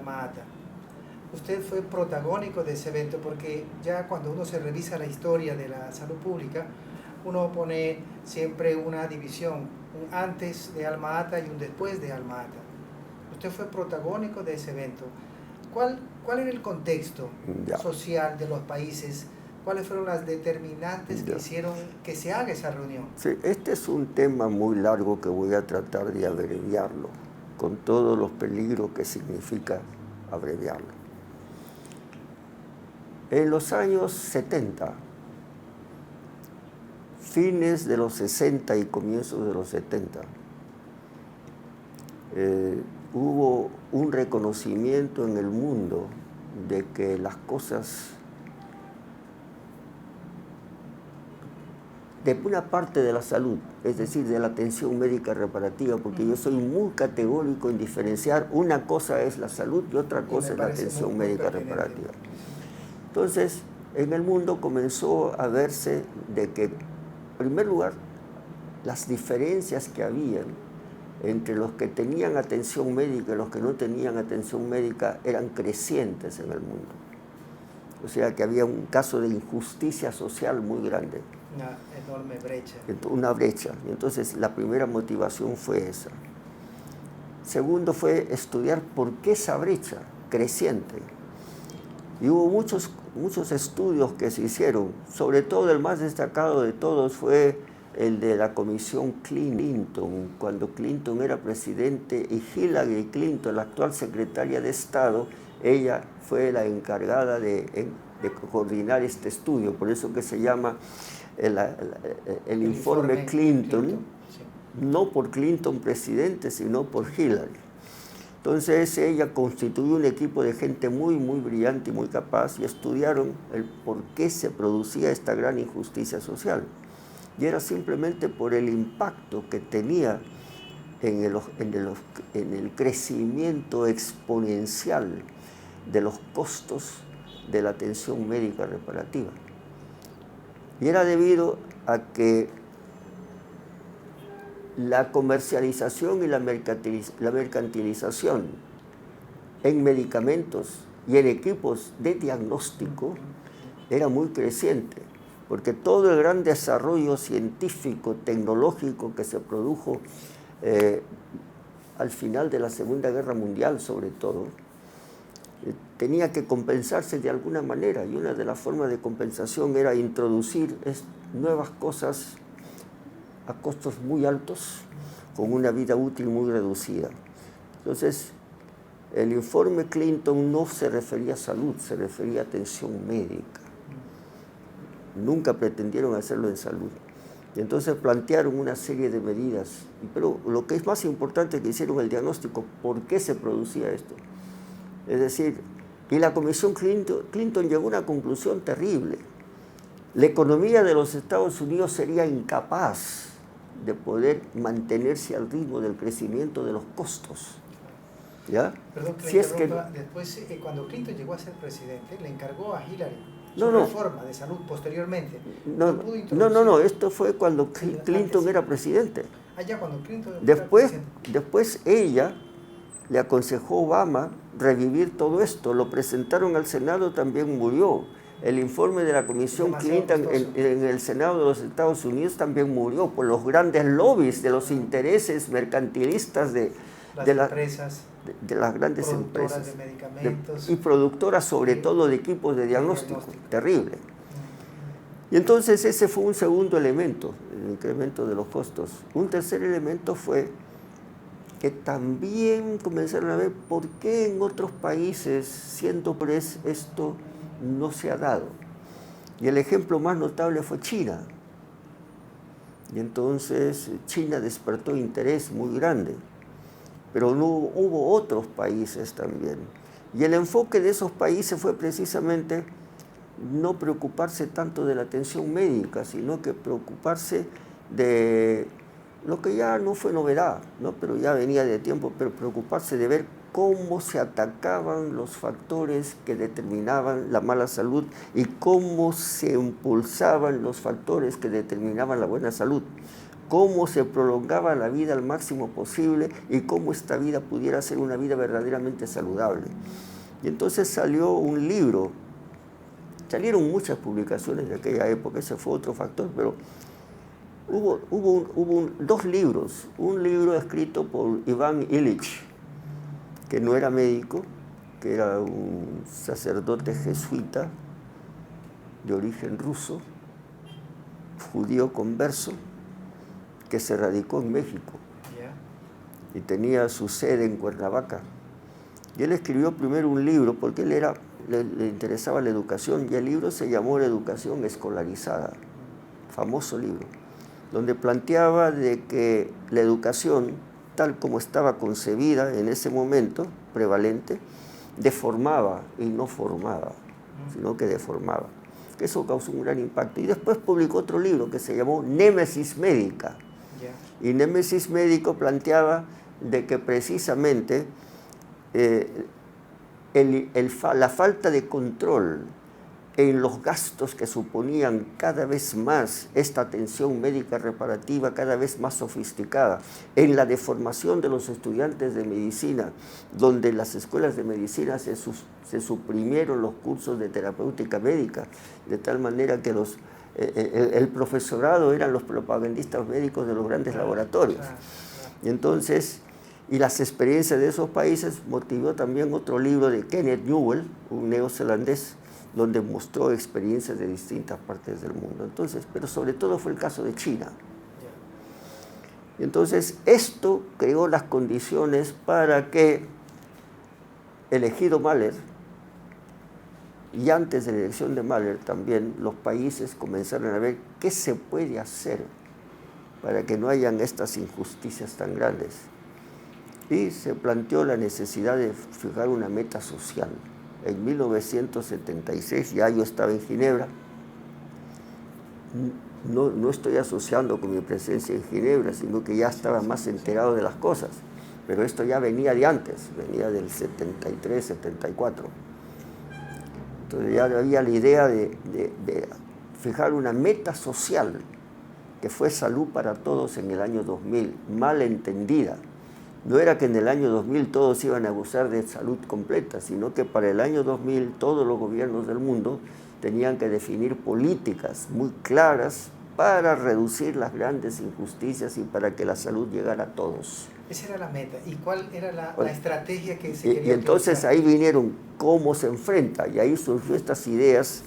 Alma Ata. Usted fue protagónico de ese evento porque ya cuando uno se revisa la historia de la salud pública, uno pone siempre una división, un antes de Alma Ata y un después de Alma Ata. Usted fue protagónico de ese evento. ¿Cuál era el contexto social de los países? ¿Cuáles fueron las determinantes que hicieron que se haga esa reunión? Sí, este es un tema muy largo que voy a tratar de abreviarlo, con todos los peligros que significa abreviarlo. En los años 70, fines de los 60 y comienzos de los 70, hubo un reconocimiento en el mundo de que las cosas, de una parte de la salud, es decir, de la atención médica reparativa, porque yo soy muy categórico en diferenciar una cosa es la salud y otra cosa es la atención médica reparativa. Entonces, en el mundo comenzó a verse de que, en primer lugar, las diferencias que habían entre los que tenían atención médica y los que no tenían atención médica eran crecientes en el mundo. O sea que había un caso de injusticia social muy grande. Una enorme brecha. Una brecha. Y entonces la primera motivación fue esa. Segundo fue estudiar por qué esa brecha creciente. Y hubo muchos estudios que se hicieron, sobre todo el más destacado de todos fue el de la Comisión Clinton, cuando Clinton era presidente y Hillary Clinton, la actual secretaria de Estado, ella fue la encargada de coordinar este estudio, por eso que se llama el informe Clinton, sí. No por Clinton presidente, sino por Hillary. Entonces ella constituyó un equipo de gente muy brillante y muy capaz y estudiaron el por qué se producía esta gran injusticia social. Y era simplemente por el impacto que tenía en el crecimiento exponencial de los costos de la atención médica reparativa. Y era debido a que la comercialización y la mercantilización en medicamentos y en equipos de diagnóstico era muy creciente, porque todo el gran desarrollo científico, tecnológico que se produjo al final de la Segunda Guerra Mundial, sobre todo, tenía que compensarse de alguna manera, y una de las formas de compensación era introducir nuevas cosas a costos muy altos, con una vida útil muy reducida. Entonces, el informe Clinton no se refería a salud, se refería a atención médica. Nunca pretendieron hacerlo en salud. Y entonces plantearon una serie de medidas. Pero lo que es más importante es que hicieron el diagnóstico, ¿por qué se producía esto? Es decir, y la Comisión Clinton llegó a una conclusión terrible. La economía de los Estados Unidos sería incapaz de poder mantenerse al ritmo del crecimiento de los costos. ¿Ya? Perdón, que después, cuando Clinton llegó a ser presidente, le encargó a Hillary su reforma de salud posteriormente. No, esto fue cuando Clinton era presidente. Ya cuando Clinton era presidente. Después ella le aconsejó a Obama revivir todo esto, lo presentaron al Senado, también murió. El informe de la Comisión Clinton en el Senado de los Estados Unidos también murió por los grandes lobbies de los intereses mercantilistas de las grandes empresas de medicamentos y productoras sobre todo de equipos de diagnóstico. Terrible. Y entonces ese fue un segundo elemento, el incremento de los costos. Un tercer elemento fue que también comenzaron a ver por qué en otros países, siendo pobres, esto no se ha dado. Y el ejemplo más notable fue China. Y entonces China despertó interés muy grande, pero no hubo otros países también. Y el enfoque de esos países fue precisamente no preocuparse tanto de la atención médica, sino que preocuparse de lo que ya no fue novedad, ¿no? Pero ya venía de tiempo, pero preocuparse de ver cómo se atacaban los factores que determinaban la mala salud y cómo se impulsaban los factores que determinaban la buena salud. cómo se prolongaba la vida al máximo posible y cómo esta vida pudiera ser una vida verdaderamente saludable. Y entonces salió un libro, salieron muchas publicaciones de aquella época, ese fue otro factor, pero hubo dos libros, un libro escrito por Iván Illich, que no era médico, que era un sacerdote jesuita de origen ruso, judío converso, que se radicó en México y tenía su sede en Cuernavaca. Y él escribió primero un libro porque le interesaba la educación, y el libro se llamó La educación escolarizada, famoso libro, donde planteaba de que la educación, tal como estaba concebida en ese momento prevalente, deformaba y no formaba, sino que deformaba. Eso causó un gran impacto. Y después publicó otro libro que se llamó Némesis Médica. Y Némesis Médico planteaba de que precisamente la falta de control en los gastos que suponían cada vez más esta atención médica reparativa, cada vez más sofisticada, en la deformación de los estudiantes de medicina, donde en las escuelas de medicina se suprimieron los cursos de terapéutica médica, de tal manera que el profesorado eran los propagandistas médicos de los grandes laboratorios. Y entonces, y las experiencias de esos países motivó también otro libro de Kenneth Newell, un neozelandés, donde mostró experiencias de distintas partes del mundo. Entonces, pero sobre todo fue el caso de China. Y entonces, esto creó las condiciones para que el ejido Mahler, y antes de la elección de Mahler también, los países comenzaron a ver qué se puede hacer para que no hayan estas injusticias tan grandes. Y se planteó la necesidad de fijar una meta social. En 1976, ya yo estaba en Ginebra. No estoy asociando con mi presencia en Ginebra, sino que ya estaba más enterado de las cosas. Pero esto ya venía de antes, venía del 73, 74. Entonces ya había la idea de fijar una meta social, que fue salud para todos en el año 2000, mal entendida. No era que en el año 2000 todos iban a gozar de salud completa, sino que para el año 2000 todos los gobiernos del mundo tenían que definir políticas muy claras para reducir las grandes injusticias y para que la salud llegara a todos. Esa era la meta. ¿Y cuál era la estrategia que se quería Y entonces utilizar? ahí vinieron cómo se enfrenta, y ahí surgió estas ideas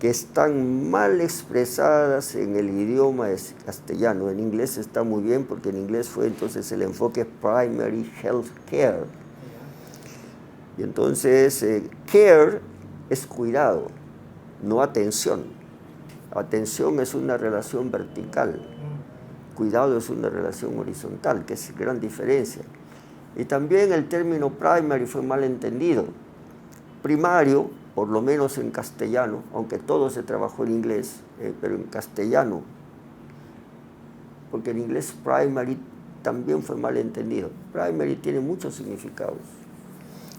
que están mal expresadas en el idioma castellano. En inglés está muy bien, porque en inglés fue entonces el enfoque Primary Health Care. Y entonces care es cuidado, no atención. Atención es una relación vertical, cuidado es una relación horizontal, que es gran diferencia. Y también el término primary fue mal entendido. Primario, por lo menos en castellano, aunque todo se trabajó en inglés, pero en castellano, porque en inglés primary también fue mal entendido. Primary tiene muchos significados.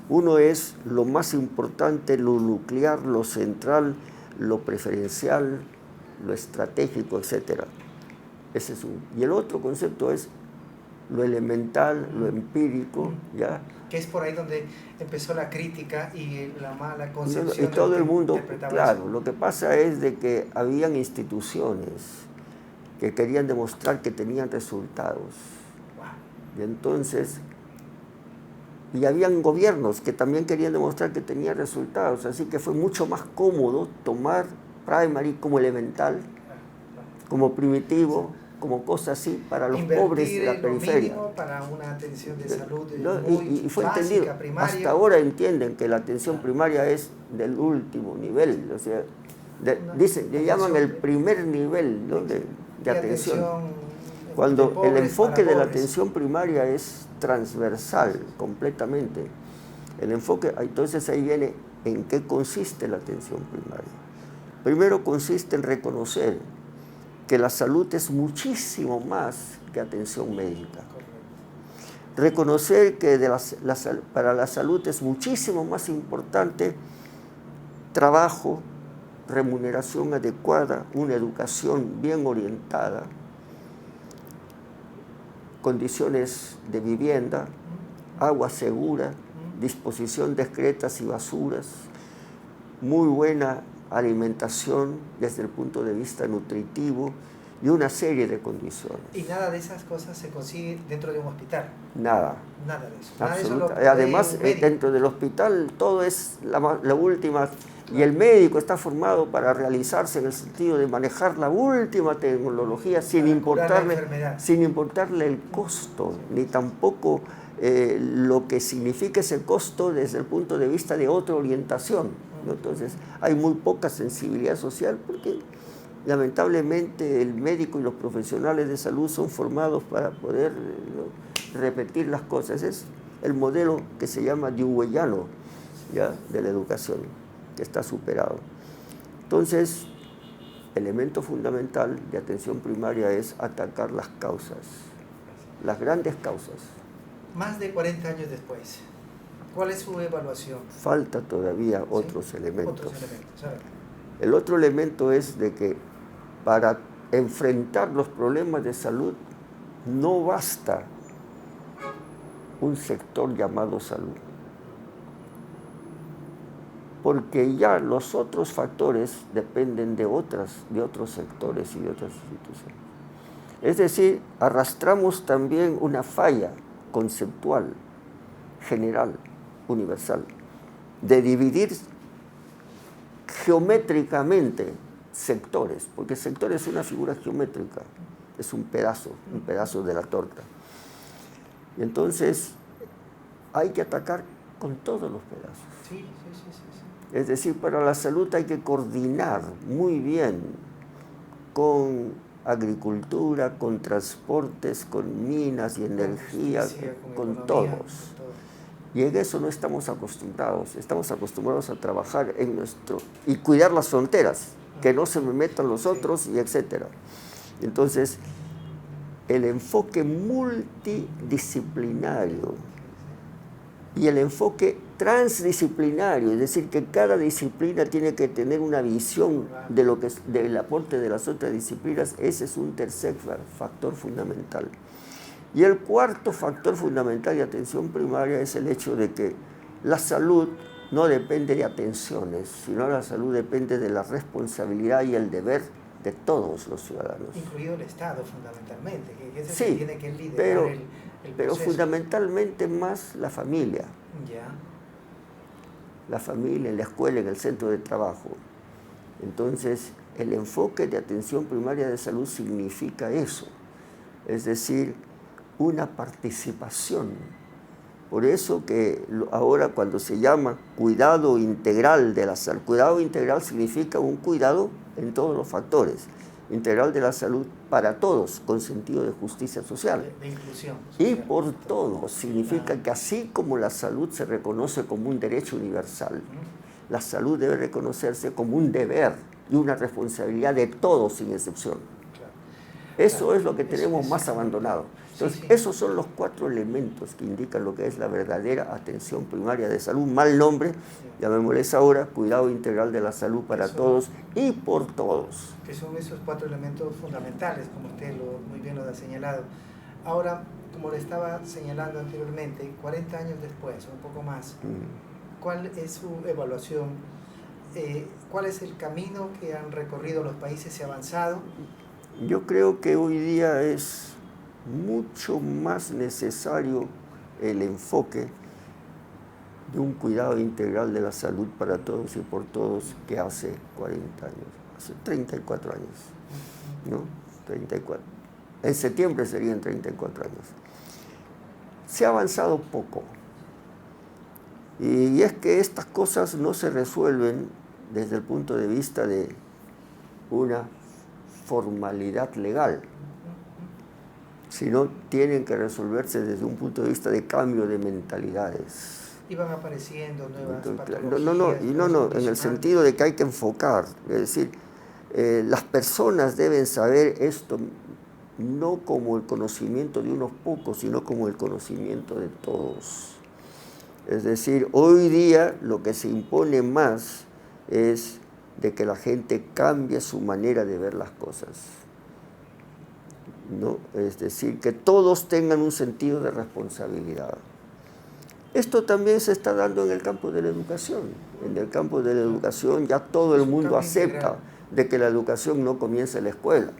Uno es lo más importante, lo nuclear, lo central, lo preferencial, lo estratégico, etc. Ese es uno. Y el otro concepto es lo elemental, lo empírico, ¿ya? Que es por ahí donde empezó la crítica y la mala concepción. Y todo el mundo, claro, eso. lo que pasa es de que habían instituciones que querían demostrar que tenían resultados. Wow. Y entonces, y habían gobiernos que también querían demostrar que tenían resultados, así que fue mucho más cómodo tomar primary como elemental, como primitivo, como cosa así para los pobres de la periferia. Para una atención de salud y fue básica, entendido. primaria. Hasta ahora entienden que la atención primaria es del último nivel, o sea, le llaman el primer nivel, ¿no? de atención. Cuando pobres, el enfoque de la atención primaria es transversal completamente. El enfoque, entonces ahí viene en qué consiste la atención primaria. Primero consiste en reconocer que la salud es muchísimo más que atención médica. Reconocer que para la salud es muchísimo más importante trabajo, remuneración adecuada, una educación bien orientada, condiciones de vivienda, agua segura, disposición de excretas y basuras, muy buena alimentación desde el punto de vista nutritivo y una serie de condiciones. ¿Y nada de esas cosas se consigue dentro de un hospital? Nada. Nada de eso. Nada de eso Además, dentro del hospital todo es la última, y el médico está formado para realizarse en el sentido de manejar la última tecnología sin importarle el costo, ni tampoco lo que significa ese costo desde el punto de vista de otra orientación, ¿no? Entonces, hay muy poca sensibilidad social porque lamentablemente el médico y los profesionales de salud son formados para poder repetir las cosas. Es el modelo que se llama deweyano, ¿ya?, de la educación, que está superado. Entonces, elemento fundamental de atención primaria es atacar las causas, las grandes causas. Más de 40 años después, ¿cuál es su evaluación? Falta todavía otros elementos. Otros elementos. A ver. El otro elemento es de que para enfrentar los problemas de salud no basta un sector llamado salud, porque ya los otros factores dependen de otros sectores y de otras instituciones. Es decir, arrastramos también una falla conceptual, general, universal, de dividir geométricamente sectores, porque sector es una figura geométrica, es un pedazo de la torta. Y entonces hay que atacar con todos los pedazos. Sí. Es decir, para la salud hay que coordinar muy bien con agricultura, con transportes, con minas y energía, con todos. Y en eso no estamos acostumbrados. Estamos acostumbrados a trabajar en y cuidar las fronteras, que no se me metan los otros, y etcétera. Entonces, el enfoque multidisciplinario y el enfoque transdisciplinario, es decir, que cada disciplina tiene que tener una visión del aporte de las otras disciplinas, ese es un tercer factor fundamental. Y el cuarto factor fundamental de atención primaria es el hecho de que la salud no depende de atenciones, sino la salud depende de la responsabilidad y el deber de todos los ciudadanos. Incluido el Estado, fundamentalmente, que es el sí, que tiene que liderar el pero fundamentalmente más la familia. Ya. La familia, en la escuela, en el centro de trabajo. Entonces, el enfoque de atención primaria de salud significa eso, es decir, una participación. Por eso que ahora cuando se llama cuidado integral de la salud, cuidado integral significa un cuidado en todos los factores, integral de la salud para todos, con sentido de justicia social. De inclusión social. Y por todos significa que así como la salud se reconoce como un derecho universal, la salud debe reconocerse como un deber y una responsabilidad de todos sin excepción. Eso es lo que tenemos más abandonado. Entonces, esos son los 4 elementos que indican lo que es la verdadera atención primaria de salud. Mal nombre, llamémosles ahora, cuidado integral de la salud para todos y por todos. Que son esos 4 elementos fundamentales, como usted muy bien lo ha señalado. Ahora, como le estaba señalando anteriormente, 40 años después, un poco más, ¿cuál es su evaluación? ¿Cuál es el camino que han recorrido los países y avanzado? Yo creo que hoy día es mucho más necesario el enfoque de un cuidado integral de la salud para todos y por todos que hace 40 años, hace 34 años, ¿no? 34. En septiembre serían 34 años. Se ha avanzado poco. Y es que estas cosas no se resuelven desde el punto de vista de una formalidad legal, sino tienen que resolverse desde un punto de vista de cambio de mentalidades. Y van apareciendo nuevas patologías. No, en el sentido de que hay que enfocar, es decir, las personas deben saber esto no como el conocimiento de unos pocos, sino como el conocimiento de todos. Es decir, hoy día lo que se impone más es de que la gente cambie su manera de ver las cosas. ¿no? Es decir, que todos tengan un sentido de responsabilidad. Esto también se está dando en el campo de la educación. En el campo de la educación ya todo el mundo acepta de que la educación no comienza en la escuela.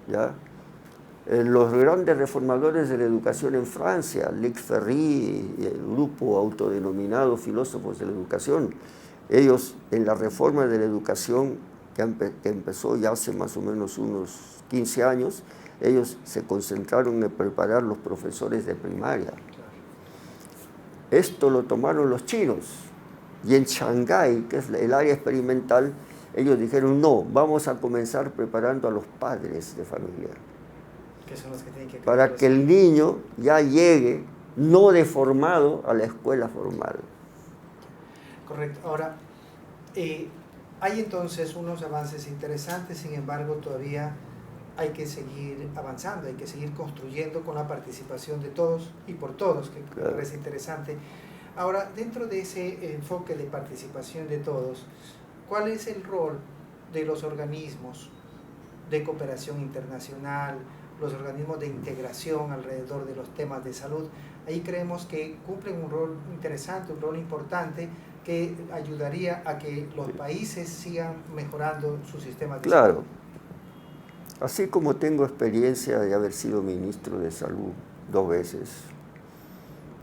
¿Ya? Los grandes reformadores de la educación en Francia, Luc Ferry y el grupo autodenominado filósofos de la educación, ellos en la reforma de la educación que empezó ya hace más o menos unos 15 años, ellos se concentraron en preparar los profesores de primaria. Esto lo tomaron los chinos y en Shanghái, que es el área experimental, ellos dijeron no, vamos a comenzar preparando a los padres de familia. Que son los que tienen que para que el niño ya llegue no deformado a la escuela formal. Correcto. Ahora, hay entonces unos avances interesantes, sin embargo todavía hay que seguir avanzando, hay que seguir construyendo con la participación de todos y por todos, que claro, me parece interesante. Ahora, dentro de ese enfoque de participación de todos, ¿cuál es el rol de los organismos de cooperación internacional, los organismos de integración alrededor de los temas de salud? Ahí creemos que cumplen un rol interesante, un rol importante que ayudaría a que los países sigan mejorando sus sistemas de salud. Claro. Así como tengo experiencia de haber sido ministro de salud 2 veces,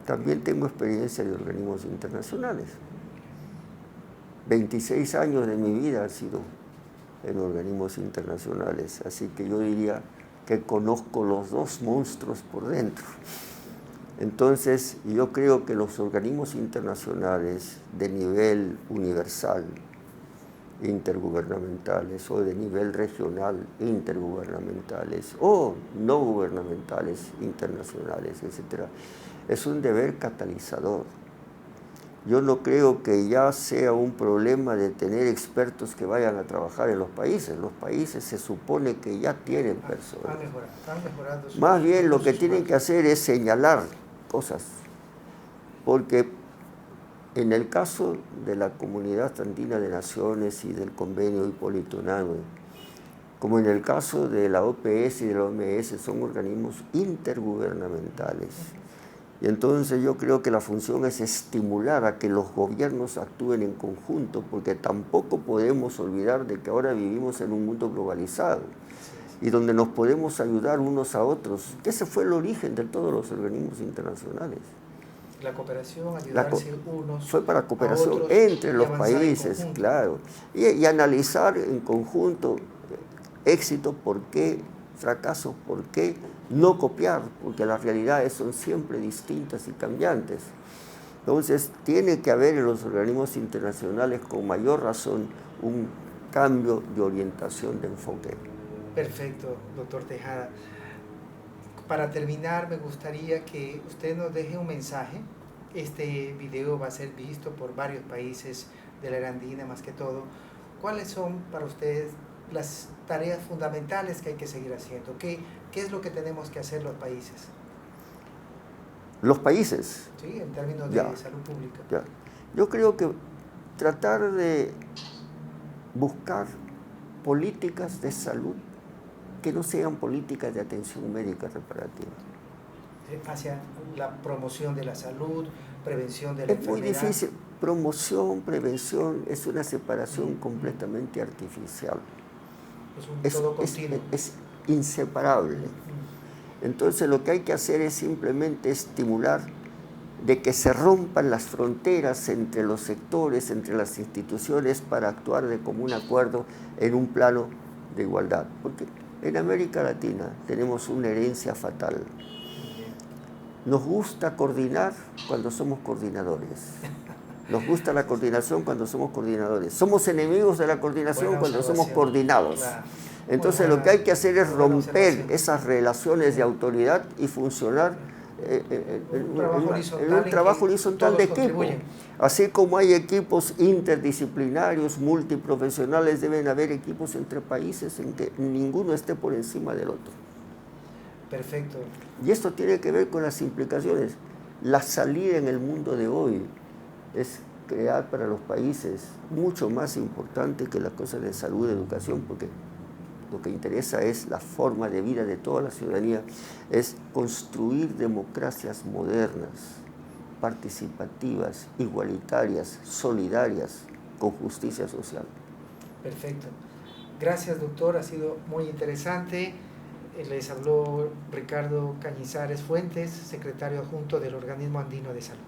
también tengo experiencia de organismos internacionales. 26 años de mi vida han sido en organismos internacionales, así que yo diría que conozco los 2 monstruos por dentro. Entonces, yo creo que los organismos internacionales de nivel universal, intergubernamentales, o de nivel regional, intergubernamentales, o no gubernamentales, internacionales, etc., es un deber catalizador. Yo no creo que ya sea un problema de tener expertos que vayan a trabajar en los países. Los países se supone que ya tienen personas. Han mejorado Más bien lo que tienen que hacer es señalar cosas. Porque en el caso de la Comunidad Andina de Naciones y del Convenio Hipólito Unanue, como en el caso de la OPS y de la OMS, son organismos intergubernamentales. Y entonces yo creo que la función es estimular a que los gobiernos actúen en conjunto, porque tampoco podemos olvidar de que ahora vivimos en un mundo globalizado y donde nos podemos ayudar unos a otros, que ese fue el origen de todos los organismos internacionales. La cooperación, ayudarse unos fue para cooperación a otros entre los países, claro, y analizar en conjunto éxito, por qué, fracasos, por qué, no copiar, porque las realidades son siempre distintas y cambiantes. Entonces, tiene que haber en los organismos internacionales, con mayor razón, un cambio de orientación de enfoque. Perfecto, doctor Tejada. Para terminar, me gustaría que usted nos deje un mensaje. Este video va a ser visto por varios países de la era andina, más que todo. ¿Cuáles son para ustedes las tareas fundamentales que hay que seguir haciendo? ¿Qué es lo que tenemos que hacer los países? ¿Los países? Sí, en términos de salud pública. Ya. Yo creo que tratar de buscar políticas de salud que no sean políticas de atención médica reparativa. Hacia la promoción de la salud, prevención de la enfermedad. Es muy difícil. Promoción, prevención, es una separación completamente artificial. Es un todo continuo. Es inseparable. Entonces lo que hay que hacer es simplemente estimular de que se rompan las fronteras entre los sectores, entre las instituciones, para actuar de común acuerdo en un plano de igualdad. Porque en América Latina tenemos una herencia fatal. Nos gusta coordinar cuando somos coordinadores. Nos gusta la coordinación cuando somos coordinadores. Somos enemigos de la coordinación cuando somos coordinados. Claro. Entonces lo que hay que hacer es romper esas relaciones de autoridad y funcionar en un trabajo horizontal de equipo. Así como hay equipos interdisciplinarios, multiprofesionales, deben haber equipos entre países en que ninguno esté por encima del otro. Perfecto. Y esto tiene que ver con las implicaciones. La salida en el mundo de hoy es crear para los países mucho más importante que las cosas de salud y educación, porque lo que interesa es la forma de vida de toda la ciudadanía, es construir democracias modernas, participativas, igualitarias, solidarias, con justicia social. Perfecto. Gracias, doctor, ha sido muy interesante. Les habló Ricardo Cañizares Fuentes, secretario adjunto del Organismo Andino de Salud.